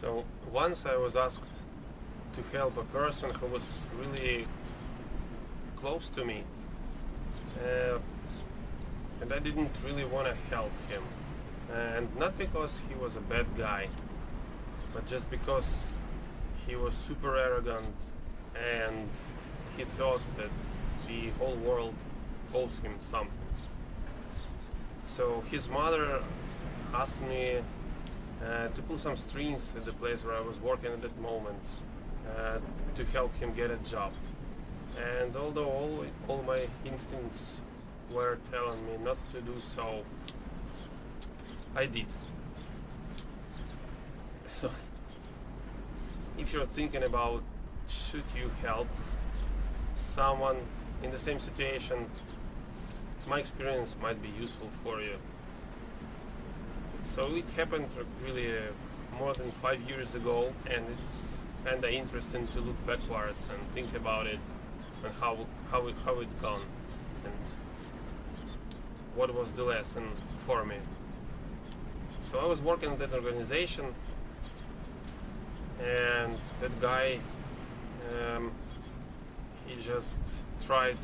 So once I was asked to help a person who was really close to me, uh, and I didn't really want to help him. And not because he was a bad guy, but just because he was super arrogant and he thought that the whole world owes him something. So his mother asked me to pull some strings at the place where I was working at that moment to help him get a job. And although all my instincts were telling me not to do so, I did. So if you're thinking about should you help someone in the same situation, my experience might be useful for you. So it happened really more than 5 years ago, and it's kind of interesting to look backwards and think about it and how it gone and what was the lesson for me. So I was working at that organization, and that guy, he just tried.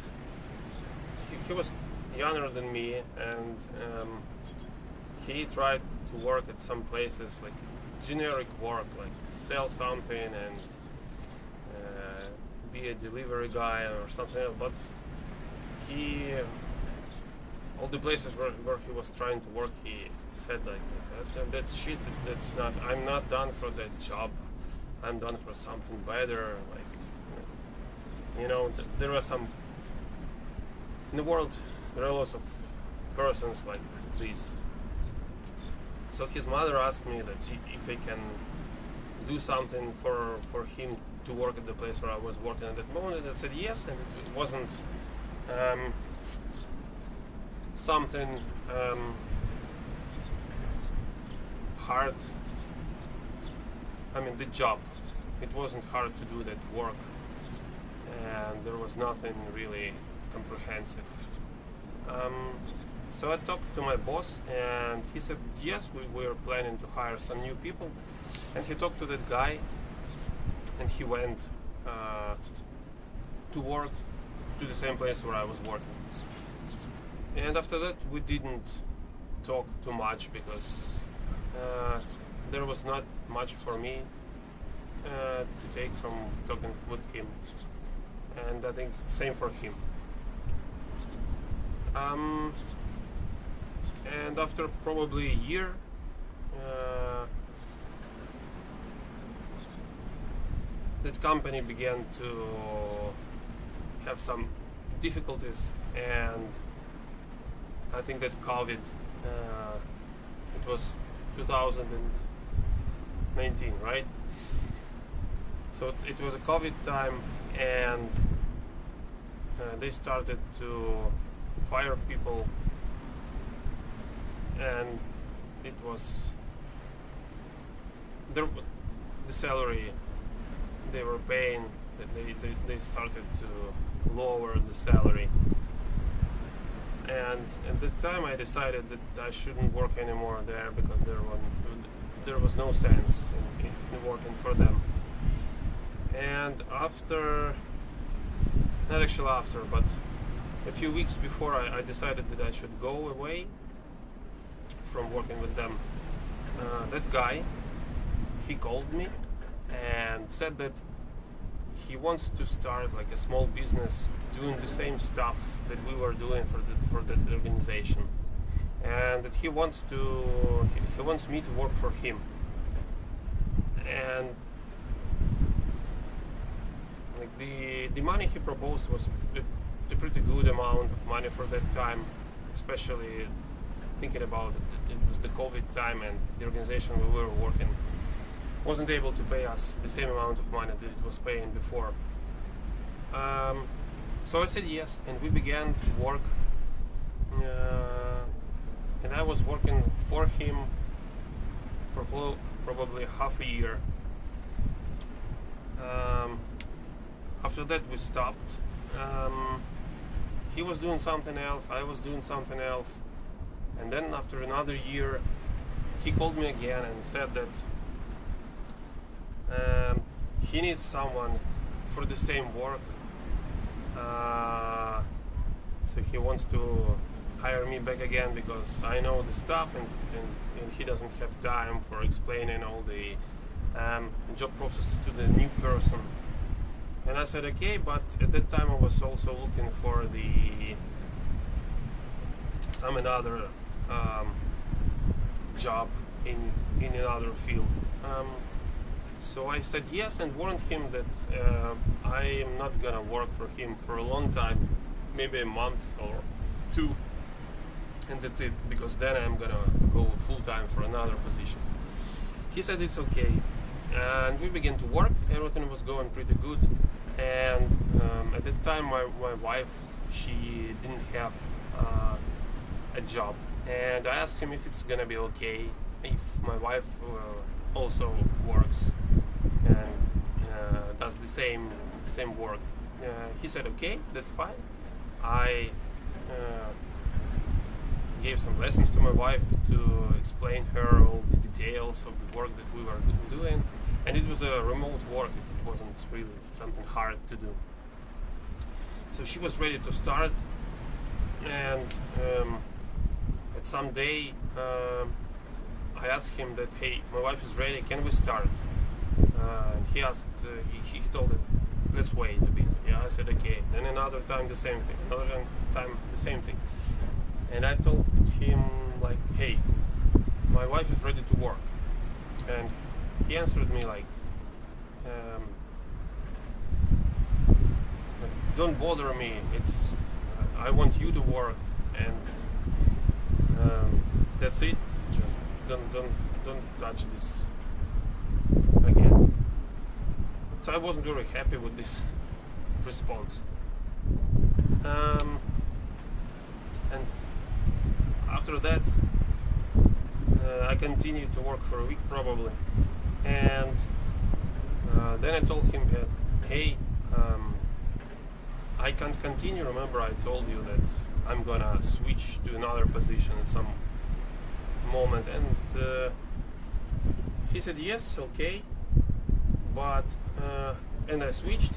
He was younger than me, and he tried to work at some places like generic work, like sell something and be a delivery guy or something else. But all the places where he was trying to work, he said like that's shit. That's not. I'm not done for that job. I'm done for something better. Like, there are some in the world. There are lots of persons like this. So his mother asked me that if I can do something for him to work at the place where I was working at that moment, and I said yes, and it wasn't something hard. I mean, the job, it wasn't hard to do that work, and there was nothing really comprehensive. So I talked to my boss, and he said yes, we were planning to hire some new people, and he talked to that guy, and he went to work to the same place where I was working. And after that we didn't talk too much because there was not much for me to take from talking with him, and I think it's the same for him. And after probably a year, that company began to have some difficulties, and I think that COVID, it was 2019, right? So it was a COVID time, and they started to fire people, and it was the salary they were paying, they started to lower the salary. And at the time I decided that I shouldn't work anymore there because there was no sense in working for them. And not actually after, but a few weeks before I decided that I should go away from working with them, that guy, he called me and said that he wants to start like a small business doing the same stuff that we were doing for that organization, and that he wants me to work for him. And like the money he proposed was a pretty good amount of money for that time, especially thinking about it was the COVID time, and the organization where we were working wasn't able to pay us the same amount of money that it was paying before. So I said yes, and we began to work, and I was working for him for probably half a year. After that we stopped. He was doing something else, I was doing something else, and then after another year he called me again and said that he needs someone for the same work, so he wants to hire me back again because I know the stuff, and he doesn't have time for explaining all the job processes to the new person. And I said okay, but at that time I was also looking for some another job in another field. So I said yes and warned him that I am not gonna work for him for a long time, maybe a month or two, and that's it, because then I'm gonna go full time for another position. He said it's okay, and we began to work. Everything was going pretty good, and at that time my wife, she didn't have a job, and I asked him if it's gonna be okay if my wife also works and does the same work. He said okay, that's fine. I gave some lessons to my wife to explain her all the details of the work that we were doing, and it was a remote work. It wasn't really something hard to do. So she was ready to start, and at some day I asked him that, hey, my wife is ready, can we start? He asked, he told it, let's wait a bit. Yeah, I said okay. Then another time the same thing, another time the same thing. And I told him like, hey, my wife is ready to work. And he answered me like, don't bother me, it's I want you to work, and that's it. Just don't touch this again. So I wasn't very happy with this response. And after that I continued to work for a week probably, and then I told him that, hey, I can't continue. Remember I told you that I'm gonna switch to another position at some moment, and he said yes, okay, but and I switched.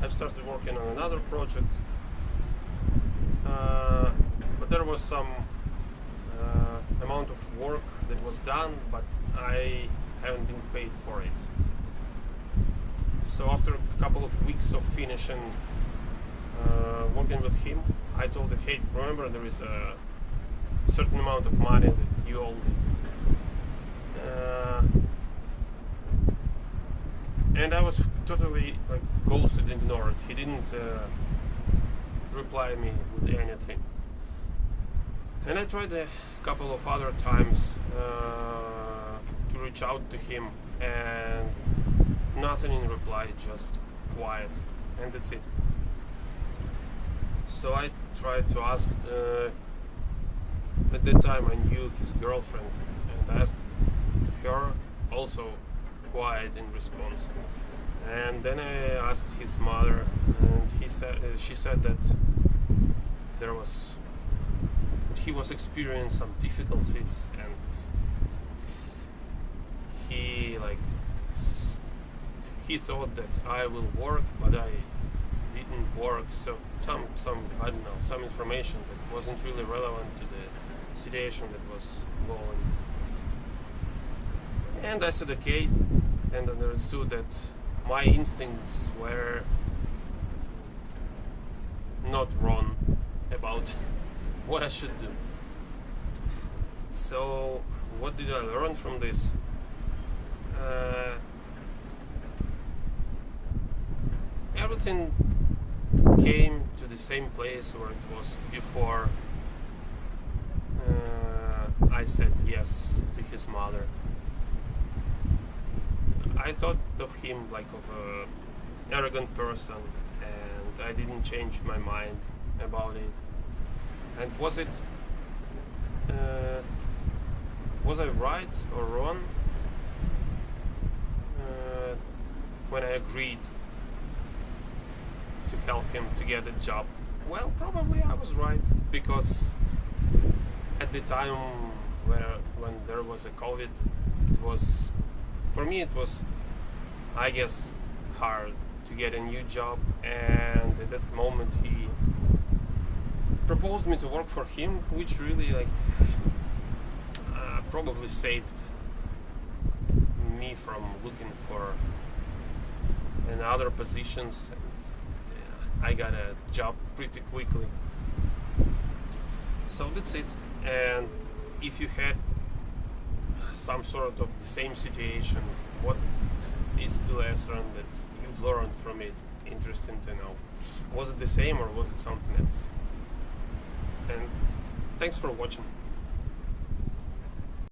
I started working on another project, but there was some amount of work that was done, but I haven't been paid for it. So after a couple of weeks of finishing working with him, I told him, hey, remember there is a certain amount of money that you owe me. And I was totally like ghosted, ignored. He didn't reply me with anything. And I tried a couple of other times to reach out to him, and nothing in reply, just quiet, and that's it. So I tried to ask, at that time I knew his girlfriend, and I asked her, also quiet in response. And then I asked his mother, and she said that he was experiencing some difficulties, and he thought that I will work, but I didn't work. So some I don't know, some information that wasn't really relevant to the situation that was going. And I said okay, and understood that my instincts were not wrong about what I should do. So what did I learn from this? Everything came to the same place where it was before I said yes to his mother. I thought of him like of an arrogant person, and I didn't change my mind about it. And was I right or wrong when I agreed to help him to get a job? Well, probably I was right, because at the time when there was a COVID, it was I guess, hard to get a new job, and at that moment he proposed me to work for him, which really probably saved me from looking for another positions, and I got a job pretty quickly. So that's it. And if you had some sort of the same situation, what is the lesson that you've learned from it? Interesting to know. Was it the same or was it something else? And thanks for watching.